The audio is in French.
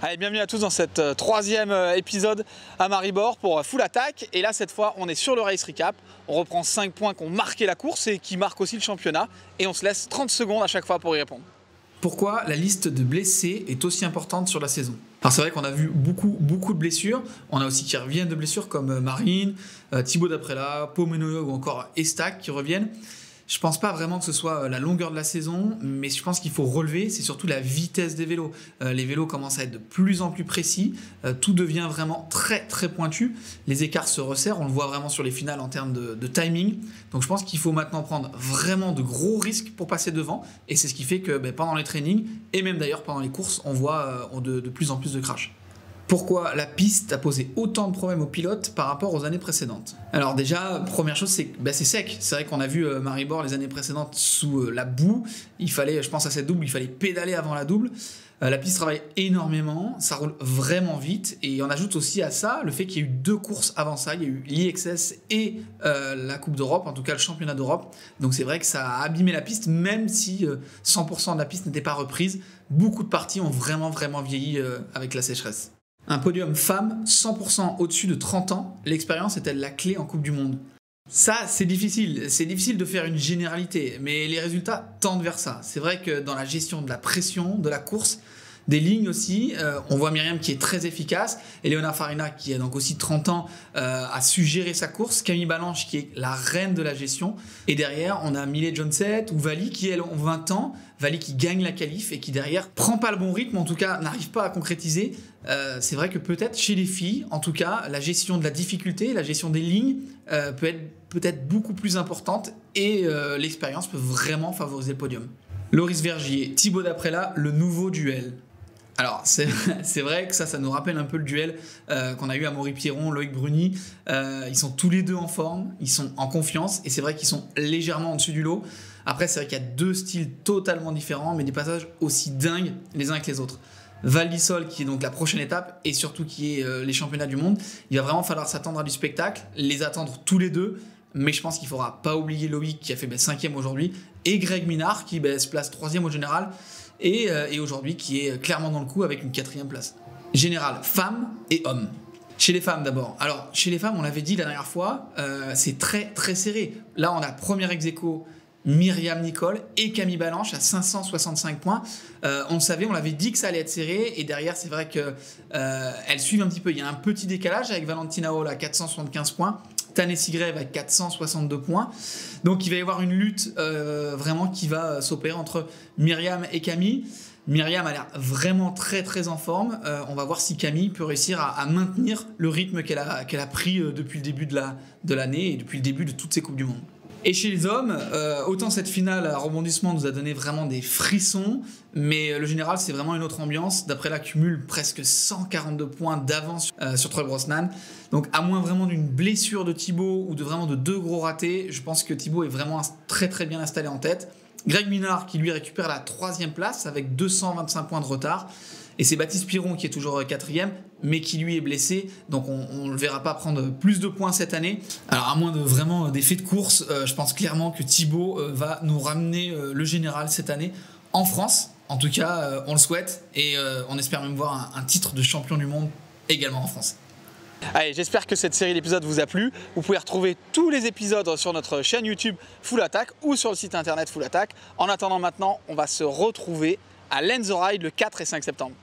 Allez, bienvenue à tous dans cette troisième épisode à Maribor pour Full Attack. Et là, cette fois, on est sur le Race Recap. On reprend 5 points qui ont marqué la course et qui marquent aussi le championnat. Et on se laisse 30 secondes à chaque fois pour y répondre. Pourquoi la liste de blessés est aussi importante sur la saison? Alors c'est vrai qu'on a vu beaucoup de blessures. On a aussi qui reviennent de blessures comme Marine, Thibaut Daprela, Pomeno ou encore Estac qui reviennent. Je pense pas vraiment que ce soit la longueur de la saison, mais je pense qu'il faut relever, c'est surtout la vitesse des vélos. Les vélos commencent à être de plus en plus précis, tout devient vraiment très pointu. Les écarts se resserrent, on le voit vraiment sur les finales en termes de timing. Donc je pense qu'il faut maintenant prendre vraiment de gros risques pour passer devant, et c'est ce qui fait que pendant les trainings, et même d'ailleurs pendant les courses, on voit de plus en plus de crash. Pourquoi la piste a posé autant de problèmes aux pilotes par rapport aux années précédentes? Alors déjà, première chose, c'est sec. C'est vrai qu'on a vu Maribor les années précédentes sous la boue. Il fallait, je pense à cette double, il fallait pédaler avant la double. La piste travaille énormément, ça roule vraiment vite. Et on ajoute aussi à ça le fait qu'il y a eu 2 courses avant ça. Il y a eu l'IXS et la Coupe d'Europe, en tout cas le championnat d'Europe. Donc c'est vrai que ça a abîmé la piste, même si 100% de la piste n'était pas reprise. Beaucoup de parties ont vraiment vieilli avec la sécheresse. Un podium femme 100% au-dessus de 30 ans, l'expérience est-elle la clé en Coupe du Monde? Ça, c'est difficile. C'est difficile de faire une généralité, mais les résultats tendent vers ça. C'est vrai que dans la gestion de la pression, de la course, des lignes aussi, on voit Myriam qui est très efficace, Eleona Farina qui a donc aussi 30 ans a su gérer sa course, Camille Balanche qui est la reine de la gestion, et derrière on a Miley Johnset ou Vali qui elles ont 20 ans, Vali qui gagne la qualif et qui derrière prend pas le bon rythme, en tout cas n'arrive pas à concrétiser. C'est vrai que peut-être chez les filles, en tout cas la gestion de la difficulté, la gestion des lignes peut être peut-être beaucoup plus importante et l'expérience peut vraiment favoriser le podium. Loris Vergier, Thibaut Daprela, le nouveau duel. Alors, c'est vrai que ça nous rappelle un peu le duel qu'on a eu à Maury-Pierron, Loïc Bruni. Ils sont tous les deux en forme, ils sont en confiance, et c'est vrai qu'ils sont légèrement en dessus du lot. Après, c'est vrai qu'il y a 2 styles totalement différents, mais des passages aussi dingues les uns que les autres. Val d'Isole, qui est donc la prochaine étape, et surtout qui est les championnats du monde, il va vraiment falloir s'attendre à du spectacle, les attendre tous les deux. Mais je pense qu'il ne faudra pas oublier Loïc qui a fait 5e aujourd'hui, et Greg Minard qui se place 3e au général, et aujourd'hui qui est clairement dans le coup avec une 4e place. Général, femmes et hommes. Chez les femmes d'abord. Alors chez les femmes, on l'avait dit la dernière fois, c'est très serré. Là on a premier ex-aequo Myriam Nicole et Camille Balanche à 565 points. On le savait, on l'avait dit que ça allait être serré, et derrière c'est vrai qu'elles suivent un petit peu. Il y a un petit décalage avec Valentina Hall à 475 points, Tanné Sigreve à 462 points. Donc il va y avoir une lutte vraiment qui va s'opérer entre Myriam et Camille. Myriam a l'air vraiment très en forme. On va voir si Camille peut réussir à maintenir le rythme qu'elle a pris depuis le début de l'année et depuis le début de toutes ces Coupes du Monde. Et chez les hommes, autant cette finale à rebondissement nous a donné vraiment des frissons, mais le général c'est vraiment une autre ambiance. D'après la cumul, presque 142 points d'avance sur Troy Brosnan. Donc à moins vraiment d'une blessure de Thibaut ou vraiment de 2 gros ratés, je pense que Thibaut est vraiment très bien installé en tête. Greg Minard qui lui récupère la 3e place avec 225 points de retard. Et c'est Baptiste Piron qui est toujours 4e, mais qui lui est blessé, donc on ne le verra pas prendre plus de points cette année. Alors à moins de vraiment d'effets de course, je pense clairement que Thibaut va nous ramener le général cette année en France. En tout cas, on le souhaite, et on espère même voir un titre de champion du monde également en France. Allez, j'espère que cette série d'épisodes vous a plu. Vous pouvez retrouver tous les épisodes sur notre chaîne YouTube Full Attack ou sur le site internet Full Attack. En attendant maintenant, on va se retrouver à Lens the Ride le 4 et 5 septembre.